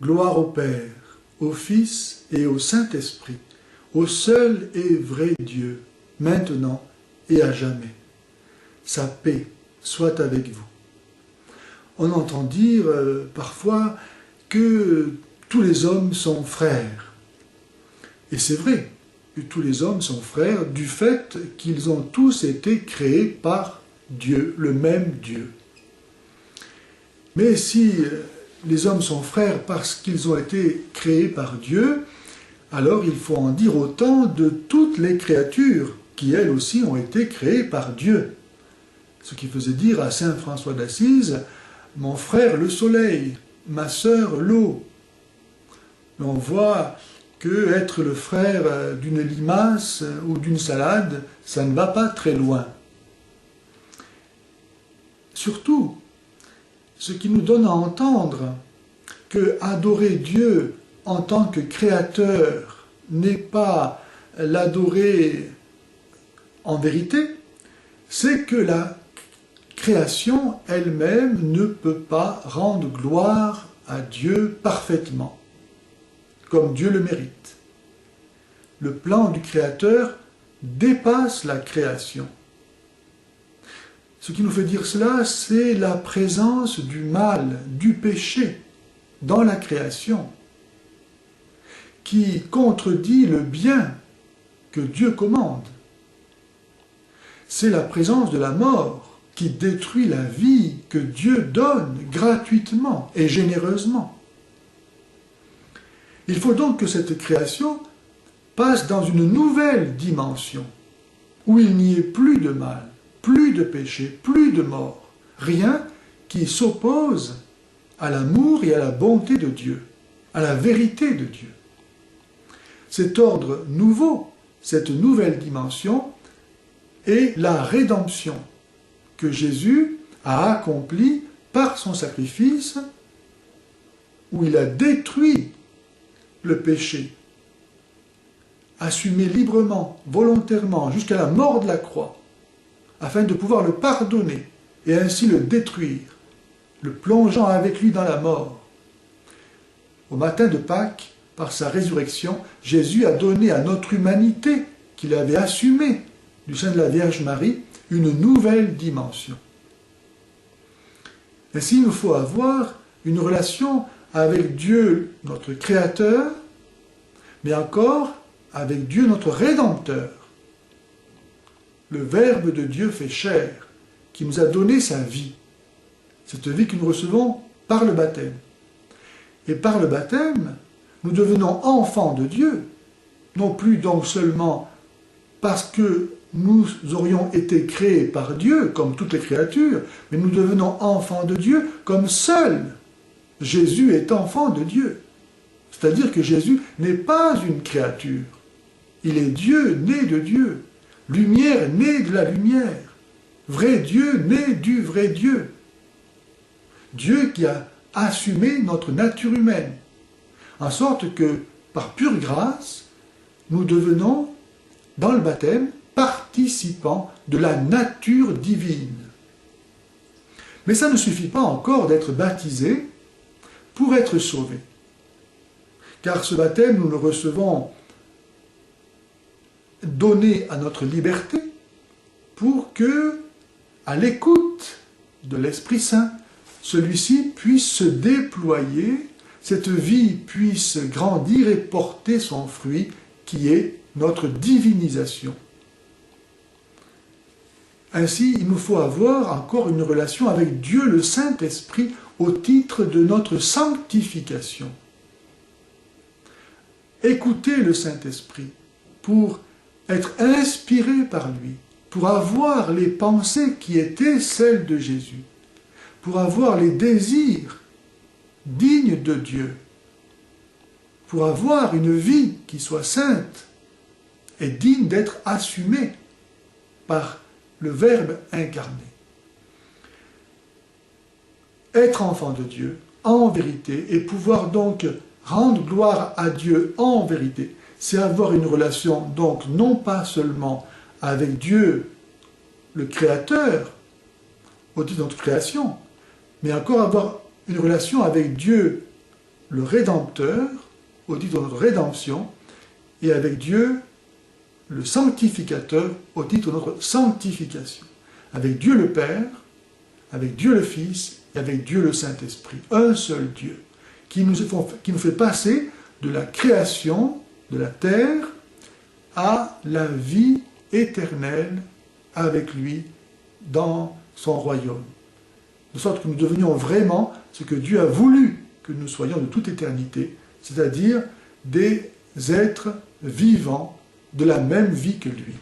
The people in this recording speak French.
Gloire au Père, au Fils et au Saint-Esprit, au seul et vrai Dieu, maintenant et à jamais. Sa paix soit avec vous. On entend dire parfois que tous les hommes sont frères. Et c'est vrai que tous les hommes sont frères du fait qu'ils ont tous été créés par Dieu, le même Dieu. Mais si les hommes sont frères parce qu'ils ont été créés par Dieu, alors il faut en dire autant de toutes les créatures qui, elles aussi, ont été créées par Dieu. Ce qui faisait dire à saint François d'Assise, « Mon frère le soleil, ma sœur l'eau ». On voit que être le frère d'une limace ou d'une salade, ça ne va pas très loin. Surtout, ce qui nous donne à entendre que adorer Dieu en tant que créateur n'est pas l'adorer en vérité, c'est que la création elle-même ne peut pas rendre gloire à Dieu parfaitement, comme Dieu le mérite. Le plan du Créateur dépasse la création. Ce qui nous fait dire cela, c'est la présence du mal, du péché, dans la création, qui contredit le bien que Dieu commande. C'est la présence de la mort qui détruit la vie que Dieu donne gratuitement et généreusement. Il faut donc que cette création passe dans une nouvelle dimension, où il n'y ait plus de mal, plus de péché, plus de mort, rien qui s'oppose à l'amour et à la bonté de Dieu, à la vérité de Dieu. Cet ordre nouveau, cette nouvelle dimension, est la rédemption que Jésus a accomplie par son sacrifice, où il a détruit le péché, assumé librement, volontairement, jusqu'à la mort de la croix, afin de pouvoir le pardonner et ainsi le détruire, le plongeant avec lui dans la mort. Au matin de Pâques, par sa résurrection, Jésus a donné à notre humanité, qu'il avait assumée du sein de la Vierge Marie, une nouvelle dimension. Ainsi, il nous faut avoir une relation avec Dieu, notre Créateur, mais encore avec Dieu, notre Rédempteur. Le Verbe de Dieu fait chair, qui nous a donné sa vie. Cette vie que nous recevons par le baptême. Et par le baptême, nous devenons enfants de Dieu, non plus donc seulement parce que nous aurions été créés par Dieu, comme toutes les créatures, mais nous devenons enfants de Dieu comme seul Jésus est enfant de Dieu. C'est-à-dire que Jésus n'est pas une créature. Il est Dieu né de Dieu. Lumière née de la lumière, vrai Dieu né du vrai Dieu. Dieu qui a assumé notre nature humaine, en sorte que, par pure grâce, nous devenons, dans le baptême, participants de la nature divine. Mais ça ne suffit pas encore d'être baptisé pour être sauvé. Car ce baptême, nous le recevons donné à notre liberté pour que, à l'écoute de l'Esprit Saint, celui-ci puisse se déployer, cette vie puisse grandir et porter son fruit qui est notre divinisation. Ainsi, il nous faut avoir encore une relation avec Dieu le Saint-Esprit au titre de notre sanctification. Écoutez le Saint-Esprit pour être inspiré par lui, pour avoir les pensées qui étaient celles de Jésus, pour avoir les désirs dignes de Dieu, pour avoir une vie qui soit sainte et digne d'être assumée par le Verbe incarné. Être enfant de Dieu en vérité et pouvoir donc rendre gloire à Dieu en vérité, c'est avoir une relation donc non pas seulement avec Dieu, le Créateur, au titre de notre création, mais encore avoir une relation avec Dieu, le Rédempteur, au titre de notre rédemption, et avec Dieu, le Sanctificateur, au titre de notre sanctification. Avec Dieu le Père, avec Dieu le Fils, et avec Dieu le Saint-Esprit. Un seul Dieu, qui nous fait passer de la création de la terre à la vie éternelle avec lui dans son royaume. De sorte que nous devenions vraiment ce que Dieu a voulu que nous soyons de toute éternité, c'est-à-dire des êtres vivants de la même vie que lui.